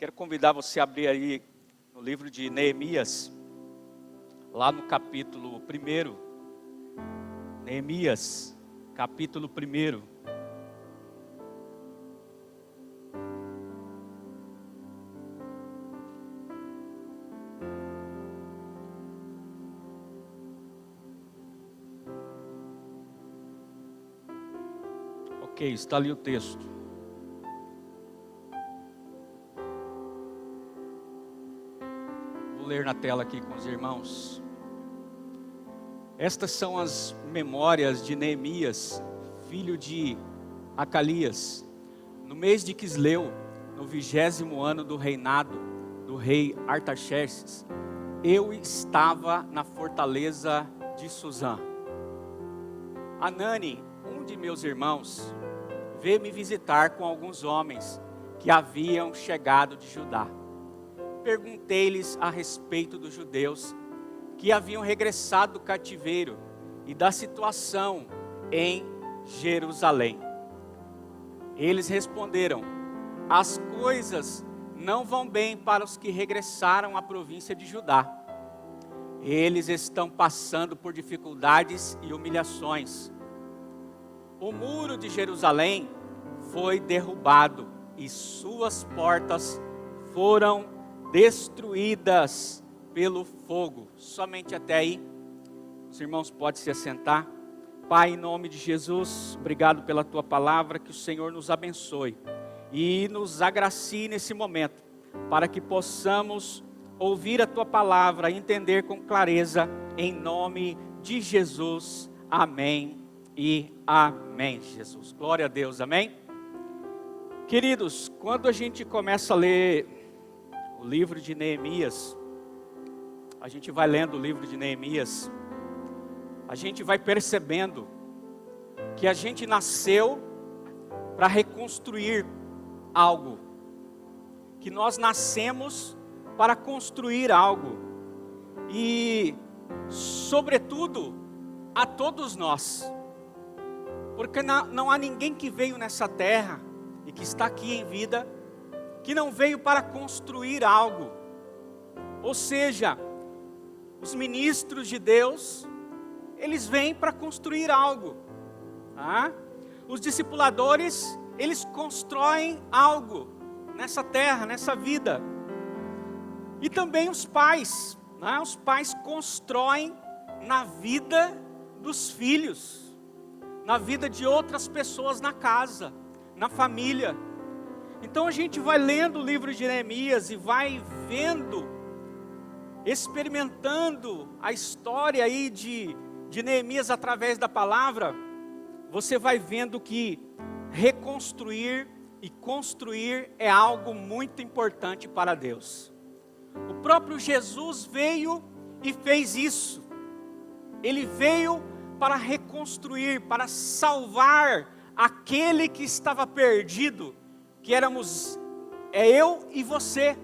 Quero convidar você a abrir aí no livro de Neemias, lá no capítulo 1. Neemias, capítulo 1. Ok, está ali o texto. Vou ler na tela aqui com os irmãos. Estas são as memórias de Neemias, filho de Acalias, no mês de Quisleu, no 20º ano do reinado do rei Artaxerxes. Eu estava na fortaleza de Suzã. Anani, um de meus irmãos, veio me visitar com alguns homens que haviam chegado de Judá. Perguntei-lhes a respeito dos judeus que haviam regressado do cativeiro e da situação em Jerusalém. Eles responderam: as coisas não vão bem para os que regressaram à província de Judá. Eles estão passando por dificuldades e humilhações. O muro de Jerusalém foi derrubado e suas portas foram destruídas pelo fogo. Somente até aí. Os irmãos podem se assentar. Pai, em nome de Jesus, obrigado pela tua palavra, que o Senhor nos abençoe e nos agracie nesse momento, para que possamos ouvir a tua palavra e entender com clareza, em nome de Jesus. Amém e amém, Jesus. Glória a Deus, amém? Queridos, quando a gente começa a ler o livro de Neemias, a gente vai lendo o livro de Neemias, a gente vai percebendo que a gente nasceu para reconstruir algo, que nós nascemos para construir algo, e sobretudo a todos nós, porque não há ninguém que veio nessa terra e que está aqui em vida, que não veio para construir algo. Ou seja, os ministros de Deus, eles vêm para construir algo, tá? Os discipuladores, eles constroem algo nessa terra, nessa vida. E também os pais, né? Os pais constroem na vida dos filhos, na vida de outras pessoas na casa, na família. Então a gente vai lendo o livro de Neemias e vai vendo, experimentando a história aí de Neemias através da palavra. Você vai vendo que reconstruir e construir é algo muito importante para Deus. O próprio Jesus veio e fez isso. Ele veio para reconstruir, para salvar aquele que estava perdido, que éramos eu e você.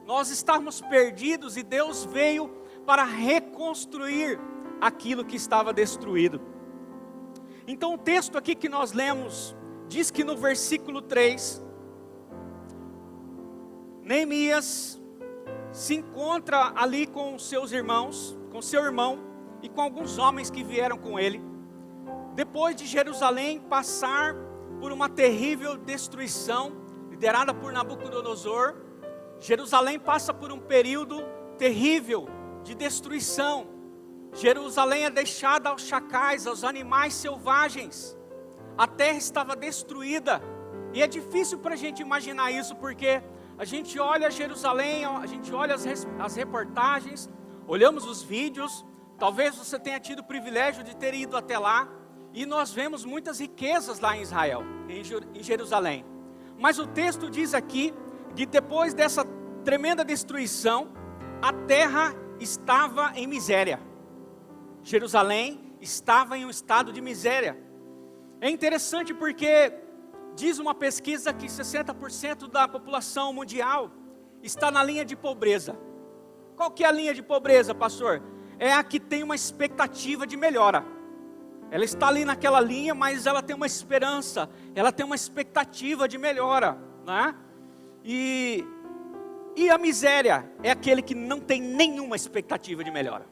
Nós estávamos perdidos e Deus veio para reconstruir aquilo que estava destruído. Então o texto aqui que nós lemos diz que no versículo 3, Neemias se encontra ali com seus irmãos, com seu irmão e com alguns homens que vieram com ele, depois de Jerusalém passar por uma terrível destruição, liderada por Nabucodonosor. Jerusalém passa por um período terrível de destruição. Jerusalém é deixada aos chacais, aos animais selvagens. A terra estava destruída. E é difícil para a gente imaginar isso, porque a gente olha Jerusalém, a gente olha as reportagens, olhamos os vídeos. Talvez você tenha tido o privilégio de ter ido até lá. E nós vemos muitas riquezas lá em Israel, em Jerusalém. Mas o texto diz aqui que depois dessa tremenda destruição, a terra estava em miséria. Jerusalém estava em um estado de miséria. É interessante porque diz uma pesquisa que 60% da população mundial está na linha de pobreza. Qual que é a linha de pobreza, pastor? É a que tem uma expectativa de melhora. Ela está ali naquela linha, mas ela tem uma esperança, ela tem uma expectativa de melhora, né? E E a miséria é aquele que não tem nenhuma expectativa de melhora.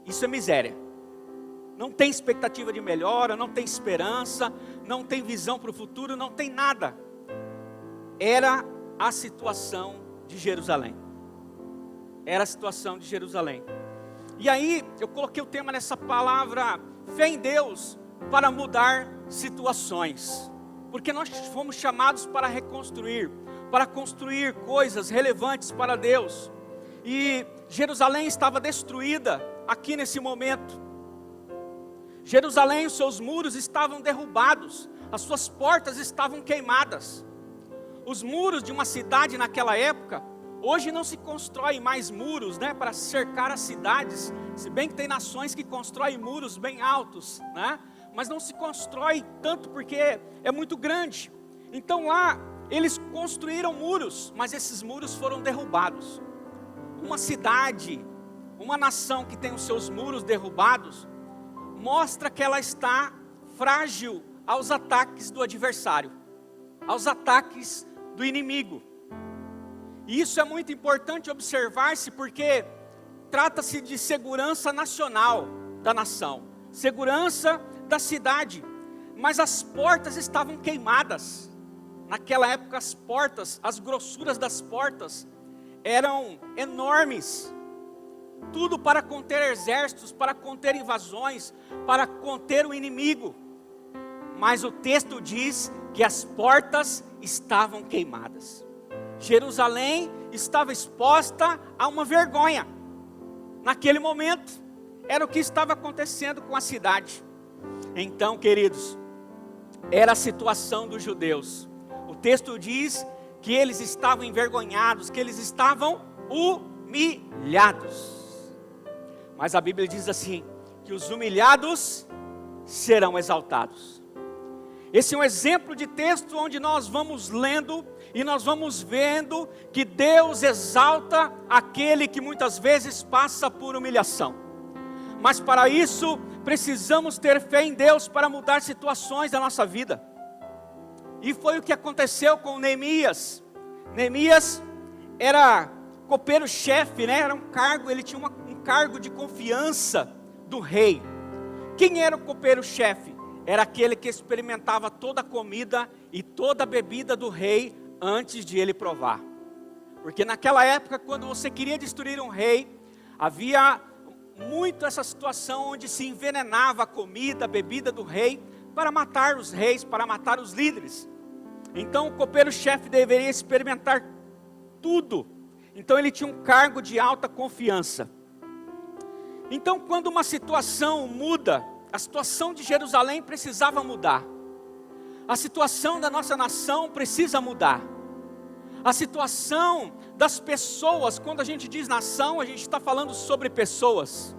Isso é miséria. Não tem expectativa de melhora, não tem esperança, não tem visão para o futuro, não tem nada. Era a situação de Jerusalém. Era a situação de Jerusalém. E aí, eu coloquei o tema nessa palavra, fé em Deus, para mudar situações. Porque nós fomos chamados para reconstruir, para construir coisas relevantes para Deus. E Jerusalém estava destruída aqui nesse momento. Jerusalém, os seus muros estavam derrubados, as suas portas estavam queimadas. Os muros de uma cidade naquela época, hoje não se constrói mais muros, né, para cercar as cidades, se bem que tem nações que constroem muros bem altos, né, mas não se constrói tanto porque é muito grande. Então lá, eles construíram muros, mas esses muros foram derrubados. Uma cidade, uma nação que tem os seus muros derrubados, mostra que ela está frágil aos ataques do adversário, aos ataques do inimigo. E isso é muito importante observar-se, porque trata-se de segurança nacional da nação, segurança da cidade, mas as portas estavam queimadas. Naquela época as portas, as grossuras das portas eram enormes, tudo para conter exércitos, para conter invasões, para conter o inimigo. Mas o texto diz que as portas estavam queimadas. Jerusalém estava exposta a uma vergonha. Naquele momento, era o que estava acontecendo com a cidade. Então, queridos, era a situação dos judeus. O texto diz que eles estavam envergonhados, que eles estavam humilhados. Mas a Bíblia diz assim, que os humilhados serão exaltados. Esse é um exemplo de texto onde nós vamos lendo e nós vamos vendo que Deus exalta aquele que muitas vezes passa por humilhação. Mas para isso, precisamos ter fé em Deus para mudar situações da nossa vida. E foi o que aconteceu com Neemias. Neemias era copeiro-chefe, né? Era um cargo, ele tinha um cargo de confiança do rei. Quem era o copeiro-chefe? Era aquele que experimentava toda a comida e toda a bebida do rei antes de ele provar. Porque naquela época, quando você queria destruir um rei, havia muito essa situação onde se envenenava a comida, a bebida do rei, para matar os reis, para matar os líderes. Então o copeiro-chefe deveria experimentar tudo. Então ele tinha um cargo de alta confiança. Então quando uma situação muda, a situação de Jerusalém precisava mudar. A situação da nossa nação precisa mudar. A situação das pessoas, quando a gente diz nação, a gente está falando sobre pessoas.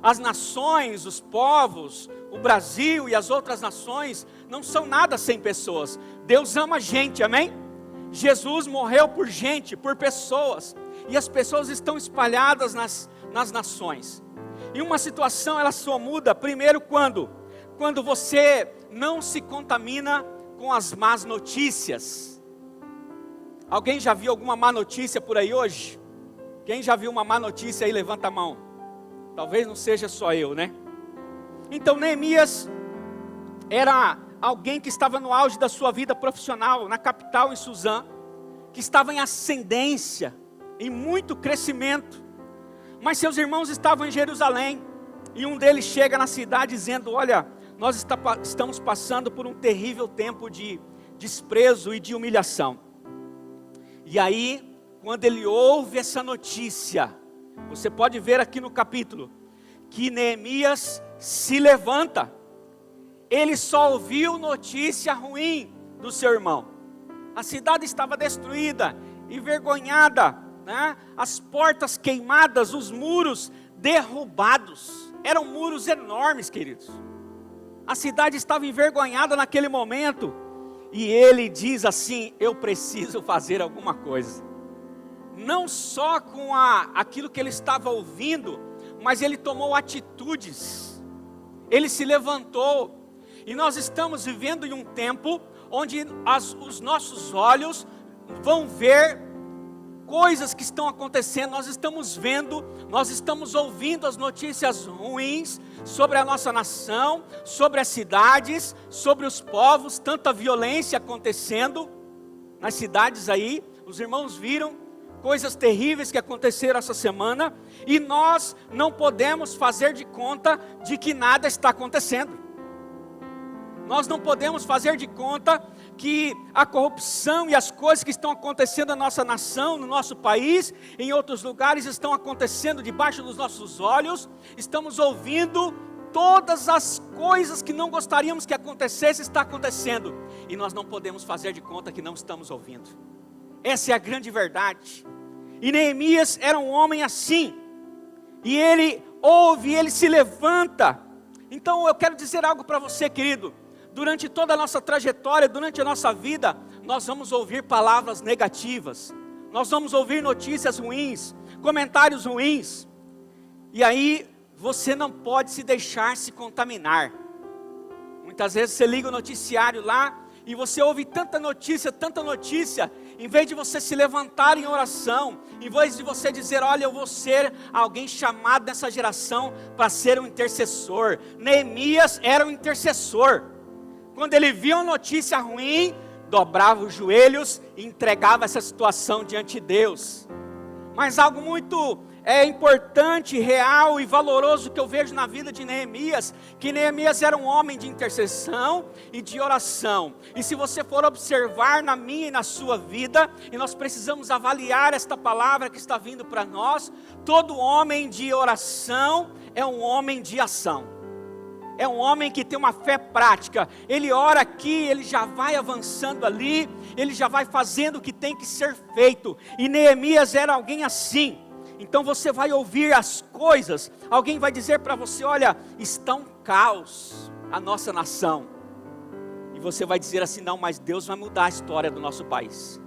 As nações, os povos, o Brasil e as outras nações não são nada sem pessoas. Deus ama gente, amém? Jesus morreu por gente, por pessoas. E as pessoas estão espalhadas nas nações. E uma situação ela só muda primeiro quando você não se contamina com as más notícias. Alguém já viu alguma má notícia por aí hoje? Quem já viu uma má notícia aí, levanta a mão. Talvez não seja só eu, né? Então Neemias era alguém que estava no auge da sua vida profissional, na capital, em Suzã, que estava em ascendência, em muito crescimento. Mas seus irmãos estavam em Jerusalém, e um deles chega na cidade dizendo: olha, nós estamos passando por um terrível tempo de desprezo e de humilhação. E aí, quando ele ouve essa notícia, você pode ver aqui no capítulo, que Neemias se levanta. Ele só ouviu notícia ruim do seu irmão. A cidade estava destruída, envergonhada, né? As portas queimadas, os muros derrubados. Eram muros enormes, queridos. A cidade estava envergonhada naquele momento. E ele diz assim: eu preciso fazer alguma coisa. Não só com aquilo que ele estava ouvindo, mas ele tomou atitudes. Ele se levantou. E nós estamos vivendo em um tempo onde os nossos olhos vão ver coisas que estão acontecendo, nós estamos vendo, nós estamos ouvindo as notícias ruins sobre a nossa nação, sobre as cidades, sobre os povos, tanta violência acontecendo nas cidades aí. Os irmãos viram coisas terríveis que aconteceram essa semana, e nós não podemos fazer de conta de que nada está acontecendo. Nós não podemos fazer de conta que a corrupção e as coisas que estão acontecendo na nossa nação, no nosso país, em outros lugares, estão acontecendo debaixo dos nossos olhos. Estamos ouvindo todas as coisas que não gostaríamos que acontecesse, está acontecendo, e nós não podemos fazer de conta que não estamos ouvindo. Essa é a grande verdade. E Neemias era um homem assim, e ele ouve, ele se levanta. Então eu quero dizer algo para você, querido. Durante toda a nossa trajetória, durante a nossa vida, nós vamos ouvir palavras negativas, nós vamos ouvir notícias ruins, comentários ruins, e aí você não pode se deixar se contaminar. Muitas vezes você liga o noticiário lá, e você ouve tanta notícia, em vez de você se levantar em oração, em vez de você dizer, olha, eu vou ser alguém chamado nessa geração para ser um intercessor. Neemias era um intercessor. Quando ele via uma notícia ruim, dobrava os joelhos e entregava essa situação diante de Deus. Mas algo muito importante, real e valoroso que eu vejo na vida de Neemias, que Neemias era um homem de intercessão e de oração. E se você for observar na minha e na sua vida, e nós precisamos avaliar esta palavra que está vindo para nós, todo homem de oração é um homem de ação. É um homem que tem uma fé prática. Ele ora aqui, ele já vai avançando ali, ele já vai fazendo o que tem que ser feito. E Neemias era alguém assim. Então você vai ouvir as coisas, alguém vai dizer para você, olha, está um caos a nossa nação. E você vai dizer assim, não, mas Deus vai mudar a história do nosso país.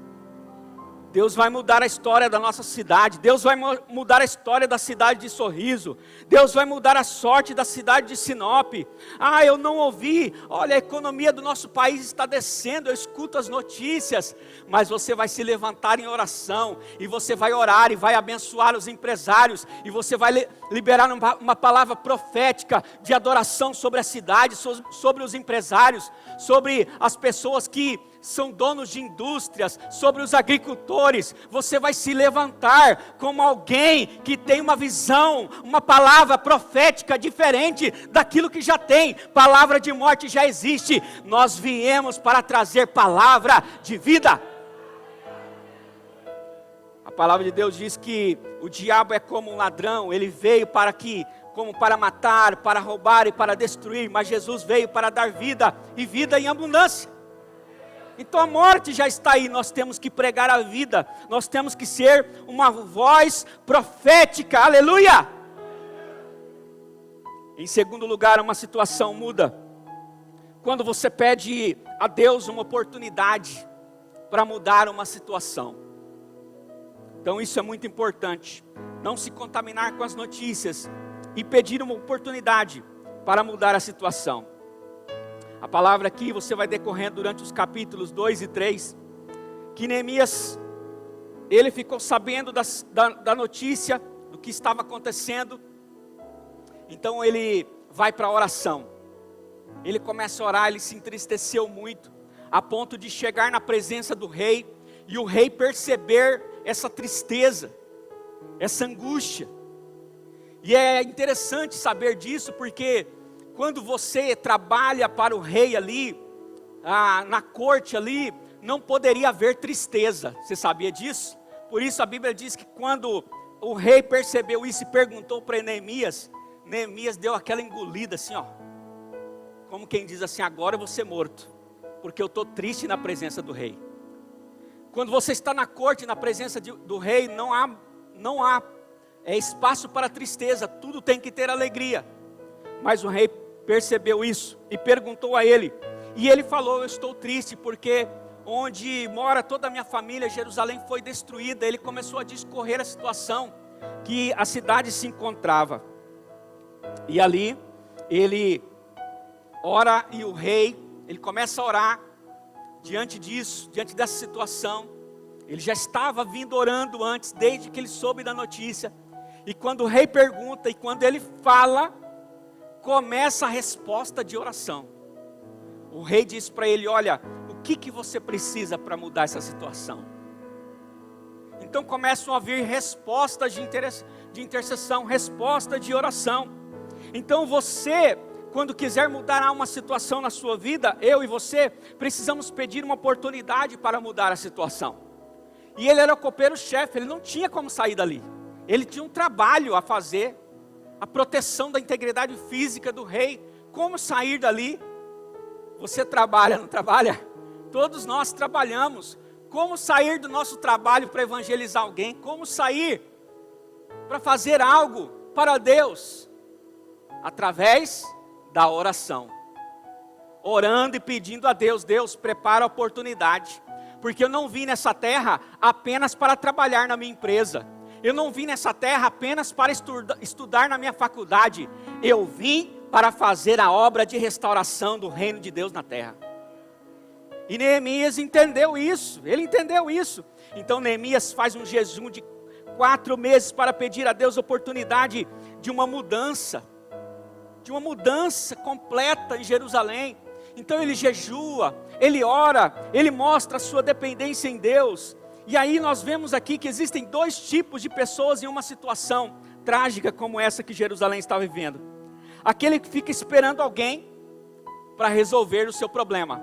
Deus vai mudar a história da nossa cidade. Deus vai mudar a história da cidade de Sorriso. Deus vai mudar a sorte da cidade de Sinop. Ah, eu não ouvi. Olha, a economia do nosso país está descendo. Eu escuto as notícias. Mas você vai se levantar em oração. E você vai orar e vai abençoar os empresários. E você vai liberar uma palavra profética de adoração sobre a cidade, sobre os empresários, sobre as pessoas que são donos de indústrias, sobre os agricultores. Você vai se levantar como alguém que tem uma visão, uma palavra profética diferente daquilo que já tem. Palavra de morte já existe. Nós viemos para trazer palavra de vida. A palavra de Deus diz que o diabo é como um ladrão. Ele veio como para matar, para roubar e para destruir. Mas Jesus veio para dar vida, e vida em abundância. Então a morte já está aí, nós temos que pregar a vida, nós temos que ser uma voz profética, aleluia! Em segundo lugar, uma situação muda, quando você pede a Deus uma oportunidade para mudar uma situação. Então isso é muito importante, não se contaminar com as notícias e pedir uma oportunidade para mudar a situação. A palavra aqui você vai decorrendo durante os capítulos 2 e 3, que Neemias, ele ficou sabendo da notícia, do que estava acontecendo, então ele vai para a oração, ele começa a orar, ele se entristeceu muito, a ponto de chegar na presença do rei, e o rei perceber essa tristeza, essa angústia, e é interessante saber disso, porque quando você trabalha para o rei ali, na corte ali, não poderia haver tristeza. Você sabia disso? Por isso a Bíblia diz que quando o rei percebeu isso e perguntou para Neemias, Neemias deu aquela engolida assim, ó. Como quem diz assim, agora eu vou ser morto, porque eu estou triste na presença do rei. Quando você está na corte, na presença do rei, não há espaço para tristeza, tudo tem que ter alegria. Mas o rei percebeu isso e perguntou a ele, e ele falou, eu estou triste porque onde mora toda a minha família, Jerusalém foi destruída. Ele começou a discorrer a situação que a cidade se encontrava, e ali ele ora, e o rei, ele começa a orar diante disso, diante dessa situação, Ele já estava vindo orando antes, desde que ele soube da notícia. E quando o rei pergunta, e quando ele fala, começa a resposta de oração. O rei diz para ele: olha, o que você precisa para mudar essa situação? Então começam a vir respostas de intercessão, resposta de oração. Então você, quando quiser mudar uma situação na sua vida, eu e você, precisamos pedir uma oportunidade para mudar a situação. E ele era o copeiro-chefe, ele não tinha como sair dali. Ele tinha um trabalho a fazer, a proteção da integridade física do rei. Como sair dali? Você trabalha, não trabalha? Todos nós trabalhamos. Como sair do nosso trabalho para evangelizar alguém? Como sair para fazer algo para Deus? Através da oração. Orando e pedindo a Deus: Deus, prepara a oportunidade. Porque eu não vim nessa terra apenas para trabalhar na minha empresa. Eu não vim nessa terra apenas para estudar na minha faculdade. Eu vim para fazer a obra de restauração do reino de Deus na terra. E Neemias entendeu isso. Ele entendeu isso. Então Neemias faz um jejum de 4 meses para pedir a Deus oportunidade de uma mudança. De uma mudança completa em Jerusalém. Então ele jejua, ele ora, ele mostra a sua dependência em Deus. E aí nós vemos aqui que existem 2 tipos de pessoas em uma situação trágica como essa que Jerusalém está vivendo. Aquele que fica esperando alguém para resolver o seu problema.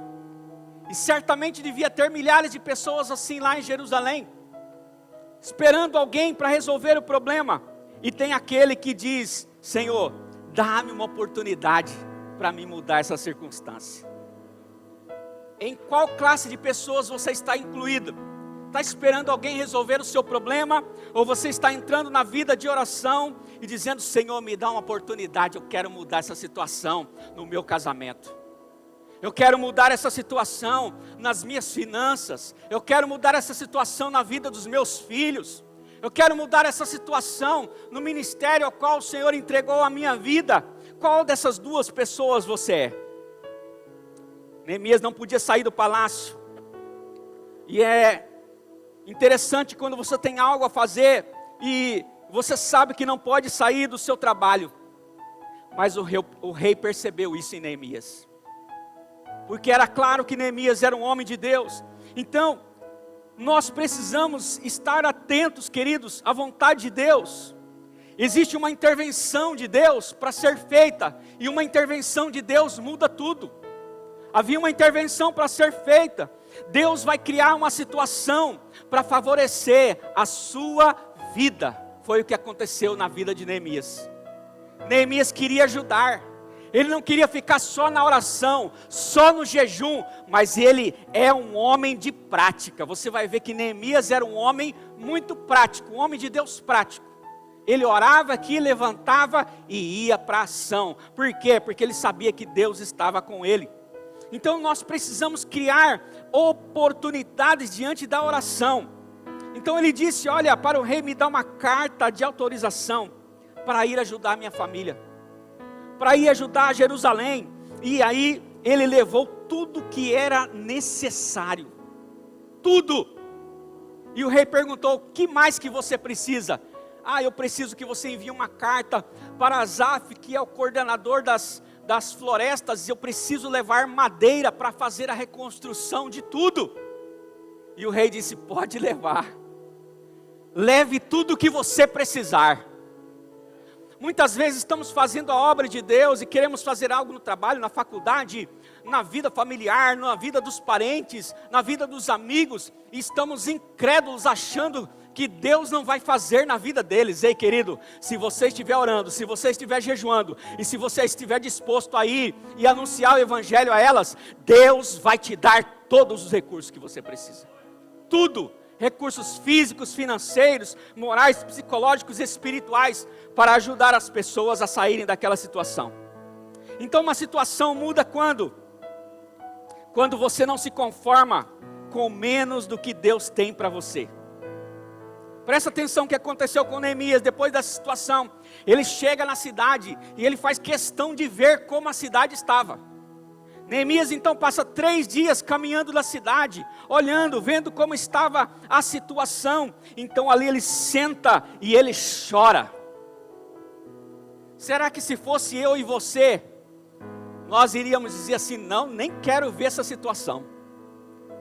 E certamente devia ter milhares de pessoas assim lá em Jerusalém, esperando alguém para resolver o problema. E tem aquele que diz: Senhor, dá-me uma oportunidade para me mudar essa circunstância. Em qual classe de pessoas você está incluído? Está esperando alguém resolver o seu problema? Ou você está entrando na vida de oração e dizendo: Senhor, me dá uma oportunidade, eu quero mudar essa situação no meu casamento. Eu quero mudar essa situação nas minhas finanças. Eu quero mudar essa situação na vida dos meus filhos. Eu quero mudar essa situação no ministério ao qual o Senhor entregou a minha vida. Qual dessas 2 pessoas você é? Neemias não podia sair do palácio. E é interessante quando você tem algo a fazer e você sabe que não pode sair do seu trabalho. Mas o rei percebeu isso em Neemias. Porque era claro que Neemias era um homem de Deus. Então, nós precisamos estar atentos, queridos, à vontade de Deus. Existe uma intervenção de Deus para ser feita. E uma intervenção de Deus muda tudo. Havia uma intervenção para ser feita. Deus vai criar uma situação para favorecer a sua vida. Foi o que aconteceu na vida de Neemias. Neemias queria ajudar. Ele não queria ficar só na oração, só no jejum, mas ele é um homem de prática. Você vai ver que Neemias era um homem muito prático, um homem de Deus prático. Ele orava aqui, levantava e ia para a ação. Por quê? Porque ele sabia que Deus estava com ele. Então nós precisamos criar oportunidades diante da oração. Então ele disse: olha, para o rei me dá uma carta de autorização para ir ajudar a minha família, para ir ajudar Jerusalém. E aí ele levou tudo que era necessário, tudo. E o rei perguntou: o que mais que você precisa? Eu preciso que você envie uma carta para Asaf, que é o coordenador das florestas. Eu preciso levar madeira para fazer a reconstrução de tudo. E o rei disse: pode levar, leve tudo o que você precisar. Muitas vezes estamos fazendo a obra de Deus e queremos fazer algo no trabalho, na faculdade, na vida familiar, na vida dos parentes, na vida dos amigos, e estamos incrédulos achando que Deus não vai fazer na vida deles. Ei, querido, se você estiver orando, se você estiver jejuando, e se você estiver disposto a ir e anunciar o evangelho a elas, Deus vai te dar todos os recursos que você precisa. Tudo, recursos físicos, financeiros, morais, psicológicos e espirituais, para ajudar as pessoas a saírem daquela situação. Então uma situação muda quando você não se conforma com menos do que Deus tem para você. Presta atenção o que aconteceu com Neemias depois dessa situação. Ele chega na cidade e ele faz questão de ver como a cidade estava. Neemias então passa 3 dias caminhando na cidade, olhando, vendo como estava a situação. Então ali ele senta e ele chora. Será que se fosse eu e você, nós iríamos dizer assim: não, nem quero ver essa situação.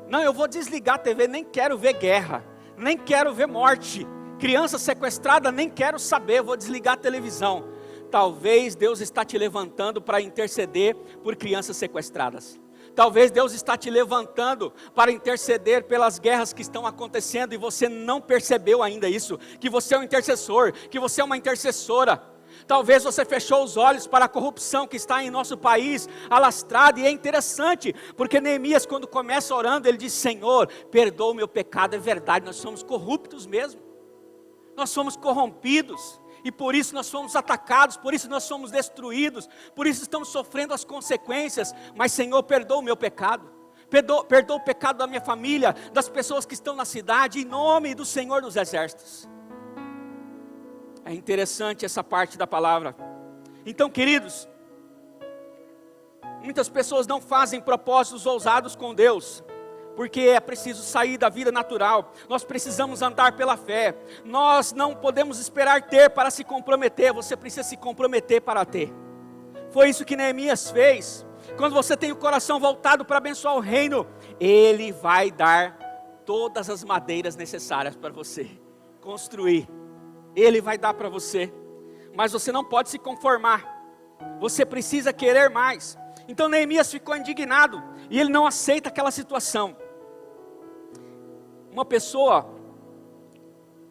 Não, eu vou desligar a TV, nem quero ver guerra, nem quero ver morte. Criança sequestrada, nem quero saber, vou desligar a televisão. Talvez Deus está te levantando para interceder por crianças sequestradas. Talvez Deus está te levantando para interceder pelas guerras que estão acontecendo e você não percebeu ainda isso, que você é um intercessor, que você é uma intercessora. Talvez você fechou os olhos para a corrupção que está em nosso país, alastrada, e é interessante, porque Neemias, quando começa orando, ele diz: Senhor, perdoa o meu pecado. É verdade, nós somos corruptos mesmo, nós somos corrompidos, e por isso nós somos atacados, por isso nós somos destruídos, por isso estamos sofrendo as consequências. Mas Senhor, perdoa o meu pecado, perdoa o pecado da minha família, das pessoas que estão na cidade, em nome do Senhor dos Exércitos. É interessante essa parte da palavra. Então, queridos, muitas pessoas não fazem propósitos ousados com Deus, porque é preciso sair da vida natural. Nós precisamos andar pela fé. Nós não podemos esperar ter para se comprometer. Você precisa se comprometer para ter. Foi isso que Neemias fez. Quando você tem o coração voltado para abençoar o reino, Ele vai dar todas as madeiras necessárias para você construir. Ele vai dar para você. Mas você não pode se conformar. Você precisa querer mais. Então Neemias ficou indignado e ele não aceita aquela situação. Uma pessoa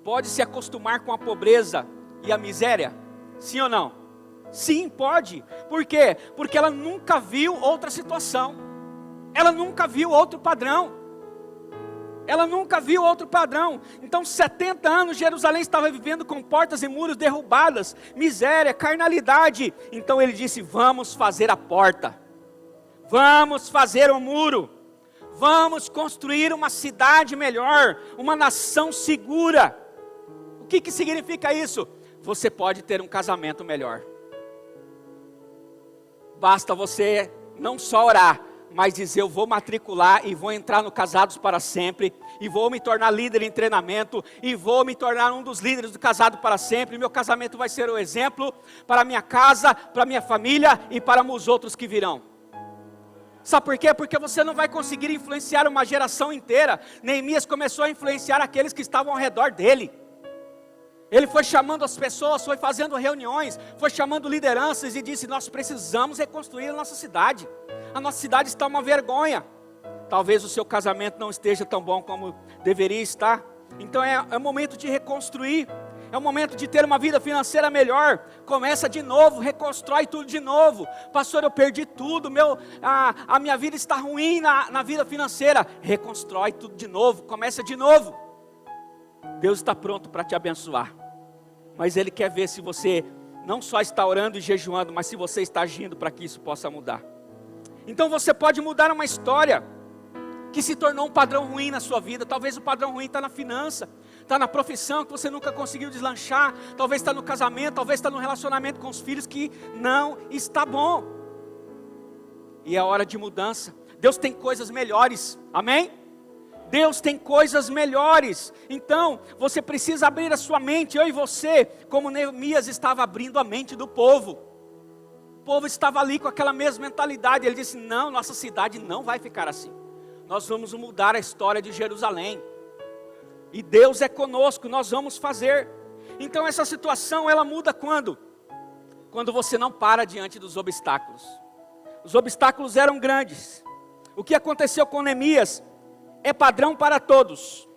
pode se acostumar com a pobreza e a miséria? Sim ou não? Sim, pode. Por quê? Porque ela nunca viu outra situação. Ela nunca viu outro padrão. Ela nunca viu outro padrão. Então 70 anos Jerusalém estava vivendo com portas e muros derrubadas, miséria, carnalidade. Então ele disse: vamos fazer a porta, vamos fazer o muro, vamos construir uma cidade melhor, uma nação segura. O que significa isso? Você pode ter um casamento melhor. Basta você não só orar, mas dizer: eu vou matricular e vou entrar no Casados para Sempre, e vou me tornar líder em treinamento, e vou me tornar um dos líderes do Casado para Sempre. Meu casamento vai ser o exemplo para a minha casa, para a minha família e para os outros que virão. Sabe por quê? Porque você não vai conseguir influenciar uma geração inteira. Neemias começou a influenciar aqueles que estavam ao redor dele. Ele foi chamando as pessoas, foi fazendo reuniões, foi chamando lideranças e disse: nós precisamos reconstruir a nossa cidade. A nossa cidade está uma vergonha. Talvez o seu casamento não esteja tão bom como deveria estar. Então é momento de reconstruir. É o momento de ter uma vida financeira melhor. Começa de novo, reconstrói tudo de novo. Pastor, eu perdi tudo, a minha vida está ruim na vida financeira. Reconstrói tudo de novo, começa de novo. Deus está pronto para te abençoar. Mas Ele quer ver se você não só está orando e jejuando, mas se você está agindo para que isso possa mudar. Então você pode mudar uma história que se tornou um padrão ruim na sua vida. Talvez o padrão ruim está na finança, está na profissão que você nunca conseguiu deslanchar, talvez está no casamento, talvez está no relacionamento com os filhos que não está bom. E é hora de mudança. Deus tem coisas melhores, amém? Deus tem coisas melhores. Então você precisa abrir a sua mente. Eu e você, como Neemias estava abrindo a mente do povo. O povo estava ali com aquela mesma mentalidade. Ele disse: não, nossa cidade não vai ficar assim. Nós vamos mudar a história de Jerusalém. E Deus é conosco, nós vamos fazer. Então essa situação, ela muda quando? Quando você não para diante dos obstáculos. Os obstáculos eram grandes. O que aconteceu com Neemias é padrão para todos.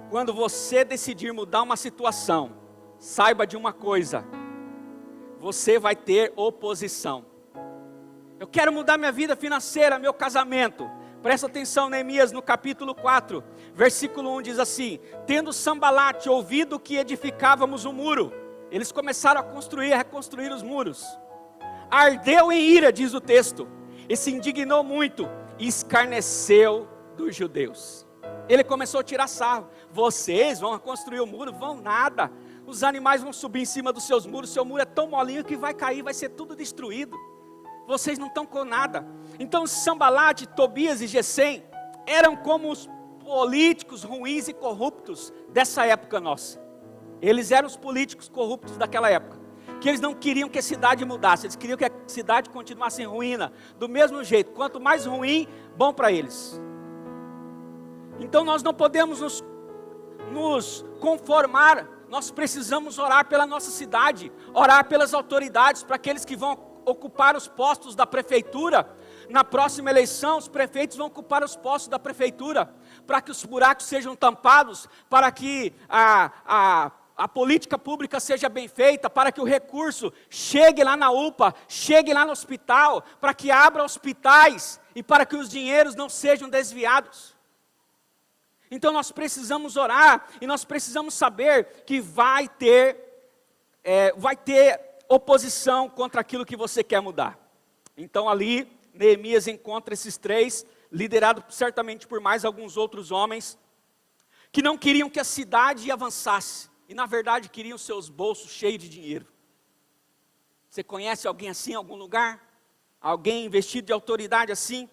Quando você decidir mudar uma situação, saiba de uma coisa: você vai ter oposição. Eu quero mudar minha vida financeira, meu casamento. Presta atenção, Neemias, no capítulo 4, versículo 1 diz assim: tendo Sambalate ouvido que edificávamos o muro, eles começaram a reconstruir os muros. Ardeu em ira, diz o texto, e se indignou muito, e escarneceu dos judeus. Ele começou a tirar sarro. Vocês vão construir o muro? Vão nada. Os animais vão subir em cima dos seus muros. Seu muro é tão molinho que vai cair, vai ser tudo destruído. Vocês não estão com nada. Então Sambalate, Tobias e Gesem eram como os políticos ruins e corruptos dessa época nossa. Eles eram os políticos corruptos daquela época, que eles não queriam que a cidade mudasse, eles queriam que a cidade continuasse em ruína, do mesmo jeito, quanto mais ruim, bom para eles. Então nós não podemos nos conformar, nós precisamos orar pela nossa cidade, orar pelas autoridades, para aqueles que vão ocupar os postos da prefeitura. Na próxima eleição, os prefeitos vão ocupar os postos da prefeitura, para que os buracos sejam tampados, para que a política pública seja bem feita, para que o recurso chegue lá na UPA, chegue lá no hospital, para que abra hospitais e para que os dinheiros não sejam desviados. Então nós precisamos orar e nós precisamos saber que vai ter oposição contra aquilo que você quer mudar. Então ali Neemias encontra esses três, liderado certamente por mais alguns outros homens, que não queriam que a cidade avançasse, e na verdade queriam seus bolsos cheios de dinheiro. Você conhece alguém assim em algum lugar? Alguém investido de autoridade assim?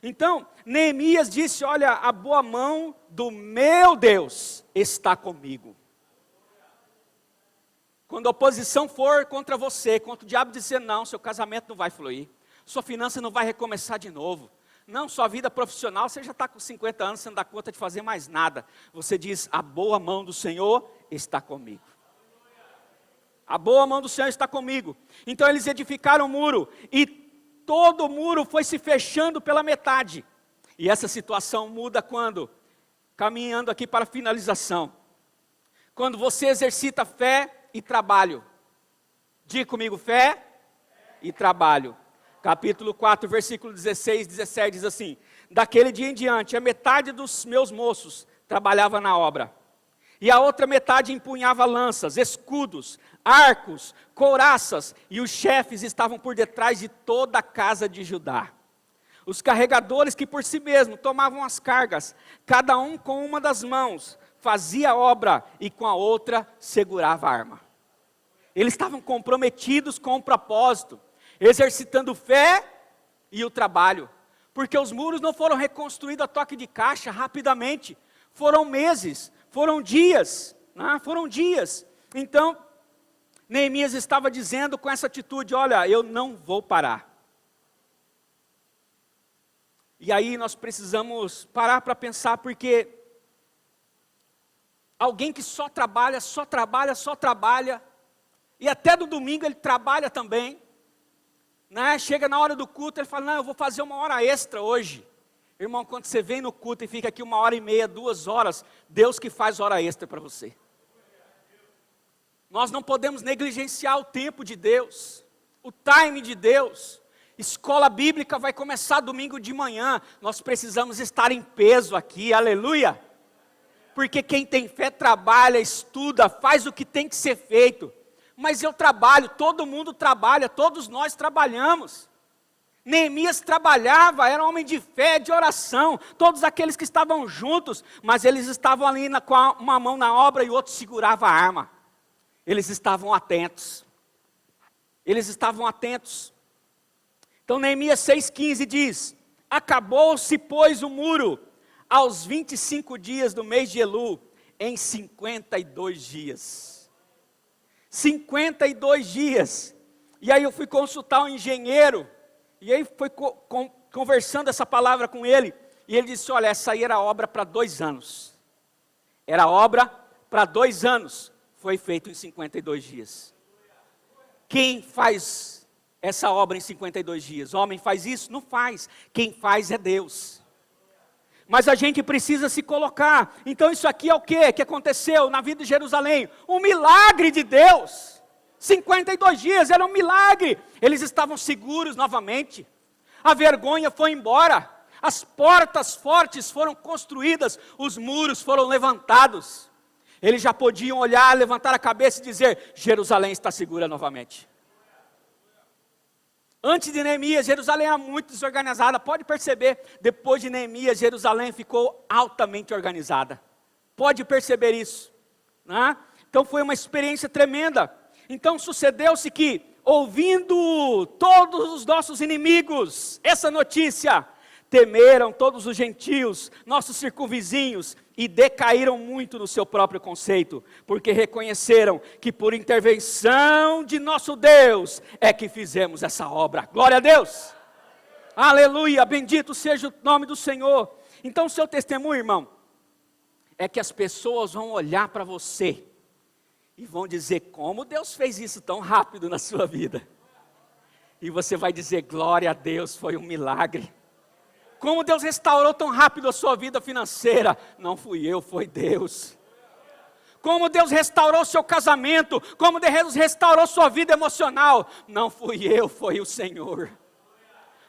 Então, Neemias disse, olha, a boa mão do meu Deus está comigo. Quando a oposição for contra você, contra o diabo dizer não, seu casamento não vai fluir, sua finança não vai recomeçar de novo. Não, sua vida profissional, você já está com 50 anos, você não dá conta de fazer mais nada. Você diz, a boa mão do Senhor está comigo. A boa mão do Senhor está comigo. Então eles edificaram o muro, e todo o muro foi se fechando pela metade. E essa situação muda quando, caminhando aqui para a finalização, quando você exercita fé e trabalho. Diga comigo, fé e trabalho. Capítulo 4, versículo 16, 17 diz assim: daquele dia em diante, a metade dos meus moços trabalhava na obra, e a outra metade empunhava lanças, escudos, arcos, couraças, e os chefes estavam por detrás de toda a casa de Judá. Os carregadores que por si mesmos tomavam as cargas, cada um com uma das mãos, fazia a obra e com a outra segurava a arma. Eles estavam comprometidos com o propósito, exercitando fé e o trabalho, porque os muros não foram reconstruídos a toque de caixa rapidamente, foram meses, foram dias, foram dias. Então, Neemias estava dizendo com essa atitude, olha, eu não vou parar. E aí nós precisamos parar para pensar, porque alguém que só trabalha, e até no domingo ele trabalha também, chega na hora do culto, ele fala, não, eu vou fazer uma hora extra hoje. Irmão, quando você vem no culto e fica aqui 1h30, 2 horas, Deus que faz hora extra para você. Nós não podemos negligenciar o tempo de Deus, o time de Deus. Escola bíblica vai começar domingo de manhã, nós precisamos estar em peso aqui, aleluia. Porque quem tem fé trabalha, estuda, faz o que tem que ser feito. Mas eu trabalho, todo mundo trabalha, todos nós trabalhamos. Neemias trabalhava, era homem de fé, de oração, todos aqueles que estavam juntos, mas eles estavam ali com uma mão na obra e o outro segurava a arma. Eles estavam atentos. Então Neemias 6,15 diz, acabou-se, pois, o muro, aos 25 dias do mês de Elul, em 52 dias. 52 dias, e aí eu fui consultar um engenheiro, e aí fui conversando essa palavra com ele, e ele disse, olha, essa aí era obra para 2 anos, era obra para 2 anos, foi feito em 52 dias, quem faz essa obra em 52 dias? Homem faz isso? Não faz, quem faz é Deus. Mas a gente precisa se colocar. Então isso aqui é o quê? Que aconteceu na vida de Jerusalém? Um milagre de Deus. 52 dias, era um milagre. Eles estavam seguros novamente. A vergonha foi embora. As portas fortes foram construídas. Os muros foram levantados. Eles já podiam olhar, levantar a cabeça e dizer, Jerusalém está segura novamente. Antes de Neemias, Jerusalém era muito desorganizada. Pode perceber, depois de Neemias, Jerusalém ficou altamente organizada. Pode perceber isso. Então foi uma experiência tremenda. Então sucedeu-se que ouvindo todos os nossos inimigos essa notícia, temeram todos os gentios, nossos circunvizinhos, e decaíram muito no seu próprio conceito, porque reconheceram que por intervenção de nosso Deus é que fizemos essa obra. Glória a Deus! Aleluia! Bendito seja o nome do Senhor. Então o seu testemunho, irmão, é que as pessoas vão olhar para você e vão dizer: como Deus fez isso tão rápido na sua vida? E você vai dizer: glória a Deus, foi um milagre. Como Deus restaurou tão rápido a sua vida financeira? Não fui eu, foi Deus. Como Deus restaurou seu casamento? Como Deus restaurou sua vida emocional? Não fui eu, foi o Senhor.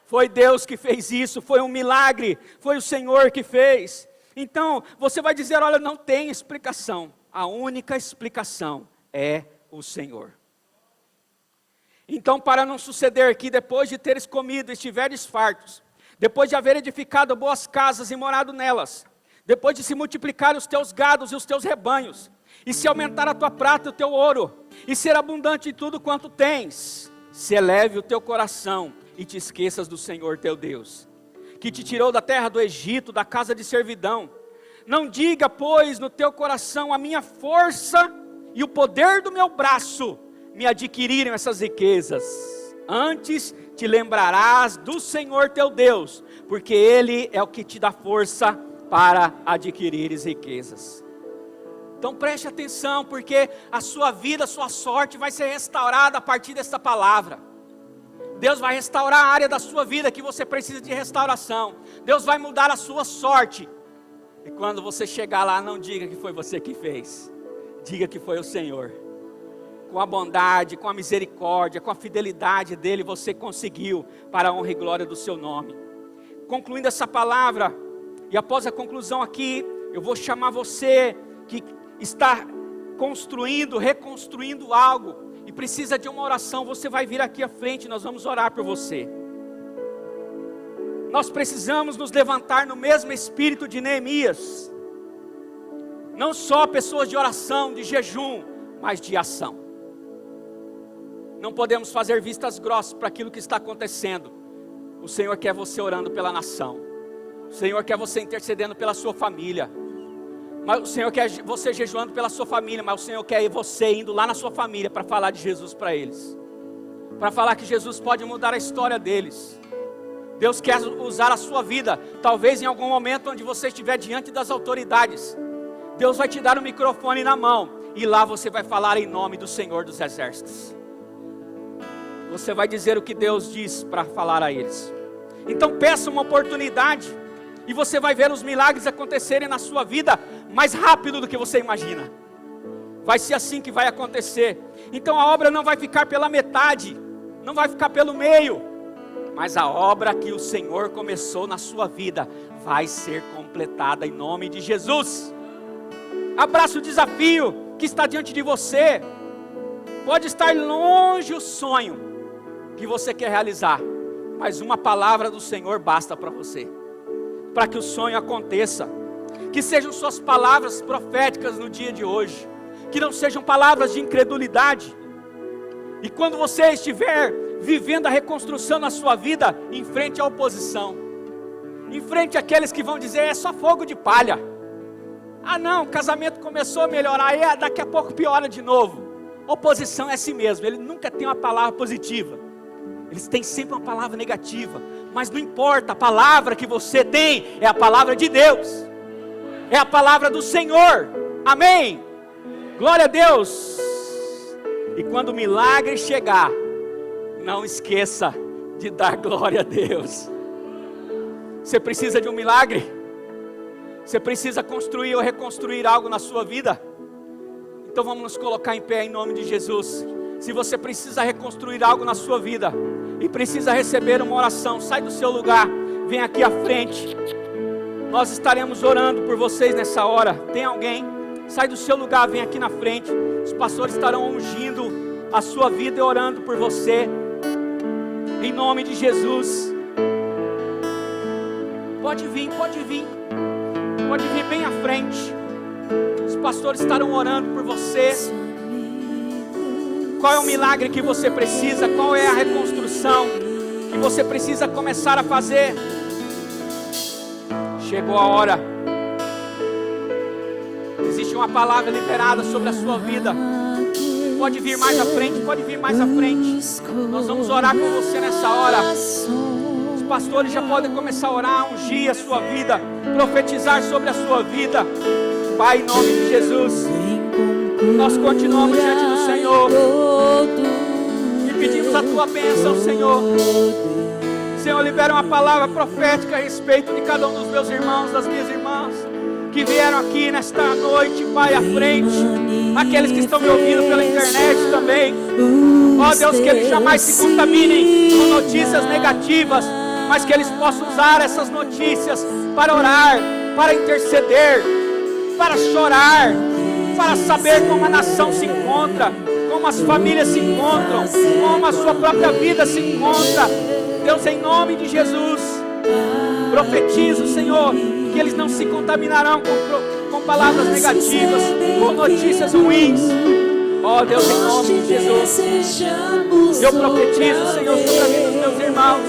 Foi Deus que fez isso, foi um milagre, foi o Senhor que fez. Então, você vai dizer: olha, não tem explicação. A única explicação é o Senhor. Então, para não suceder que depois de teres comido, estiveres fartos, depois de haver edificado boas casas e morado nelas, depois de se multiplicar os teus gados e os teus rebanhos, e se aumentar a tua prata e o teu ouro, e ser abundante em tudo quanto tens, se eleve o teu coração e te esqueças do Senhor teu Deus, que te tirou da terra do Egito, da casa de servidão. Não diga, pois, no teu coração: a minha força e o poder do meu braço me adquiriram essas riquezas. Antes te lembrarás do Senhor teu Deus, porque Ele é o que te dá força para adquirires riquezas. Então preste atenção, porque a sua vida, a sua sorte vai ser restaurada a partir desta palavra. Deus vai restaurar a área da sua vida que você precisa de restauração. Deus vai mudar a sua sorte. E quando você chegar lá, não diga que foi você que fez, diga que foi o Senhor. Com a bondade, com a misericórdia, com a fidelidade dEle, você conseguiu, para a honra e glória do seu nome. Concluindo essa palavra, e após a conclusão aqui, eu vou chamar você que está construindo, reconstruindo algo, e precisa de uma oração. Você vai vir aqui à frente, nós vamos orar por você. Nós precisamos nos levantar no mesmo espírito de Neemias. Não só pessoas de oração, de jejum, mas de ação. Não podemos fazer vistas grossas para aquilo que está acontecendo. O Senhor quer você orando pela nação. O Senhor quer você intercedendo pela sua família. Mas o Senhor quer você jejuando pela sua família. Mas o Senhor quer você indo lá na sua família para falar de Jesus para eles. Para falar que Jesus pode mudar a história deles. Deus quer usar a sua vida. Talvez em algum momento onde você estiver diante das autoridades, Deus vai te dar o microfone na mão. E lá você vai falar em nome do Senhor dos Exércitos. Você vai dizer o que Deus diz para falar a eles. Então peça uma oportunidade, e você vai ver os milagres acontecerem na sua vida mais rápido do que você imagina. Vai ser assim que vai acontecer. Então a obra não vai ficar pela metade, não vai ficar pelo meio, mas a obra que o Senhor começou na sua vida vai ser completada em nome de Jesus. Abraça o desafio que está diante de você. Pode estar longe o sonho que você quer realizar, mas uma palavra do Senhor basta para você, para que o sonho aconteça. Que sejam suas palavras proféticas no dia de hoje, que não sejam palavras de incredulidade. E quando você estiver vivendo a reconstrução na sua vida, enfrente a oposição, enfrente aqueles que vão dizer: é só fogo de palha. Ah não, o casamento começou a melhorar, e daqui a pouco piora de novo. Oposição é assim mesmo, ele nunca tem uma palavra positiva. Eles têm sempre uma palavra negativa. Mas não importa, a palavra que você tem é a palavra de Deus, é a palavra do Senhor. Amém? Glória a Deus. E quando o milagre chegar, não esqueça de dar glória a Deus. Você precisa de um milagre? Você precisa construir ou reconstruir algo na sua vida? Então vamos nos colocar em pé em nome de Jesus. Se você precisa reconstruir algo na sua vida e precisa receber uma oração, sai do seu lugar, vem aqui à frente. Nós estaremos orando por vocês nessa hora. Tem alguém? Sai do seu lugar, vem aqui na frente. Os pastores estarão ungindo a sua vida e orando por você, em nome de Jesus. Pode vir bem à frente. Os pastores estarão orando por você. Qual é o milagre que você precisa? Qual é a reconstrução que você precisa começar a fazer? Chegou a hora. Existe uma palavra liberada sobre a sua vida. Pode vir mais à frente, pode vir mais à frente. Nós vamos orar com você nessa hora. Os pastores já podem começar a orar, ungir a sua vida, profetizar sobre a sua vida. Pai, em nome de Jesus, nós continuamos diante do Senhor e pedimos a tua bênção, Senhor. Senhor, libera uma palavra profética a respeito de cada um dos meus irmãos, das minhas irmãs que vieram aqui nesta noite, Pai, à frente. Aqueles que estão me ouvindo pela internet também. Ó Deus, que eles jamais se contaminem com notícias negativas, mas que eles possam usar essas notícias para orar, para interceder, para chorar, para saber como a nação se encontra, como as famílias se encontram, como a sua própria vida se encontra. Deus, em nome de Jesus, profetizo, Senhor, que eles não se contaminarão com palavras negativas, com notícias ruins. Ó Deus, em nome de Jesus, eu profetizo, Senhor, sobre a vida dos meus irmãos,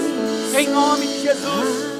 em nome de Jesus.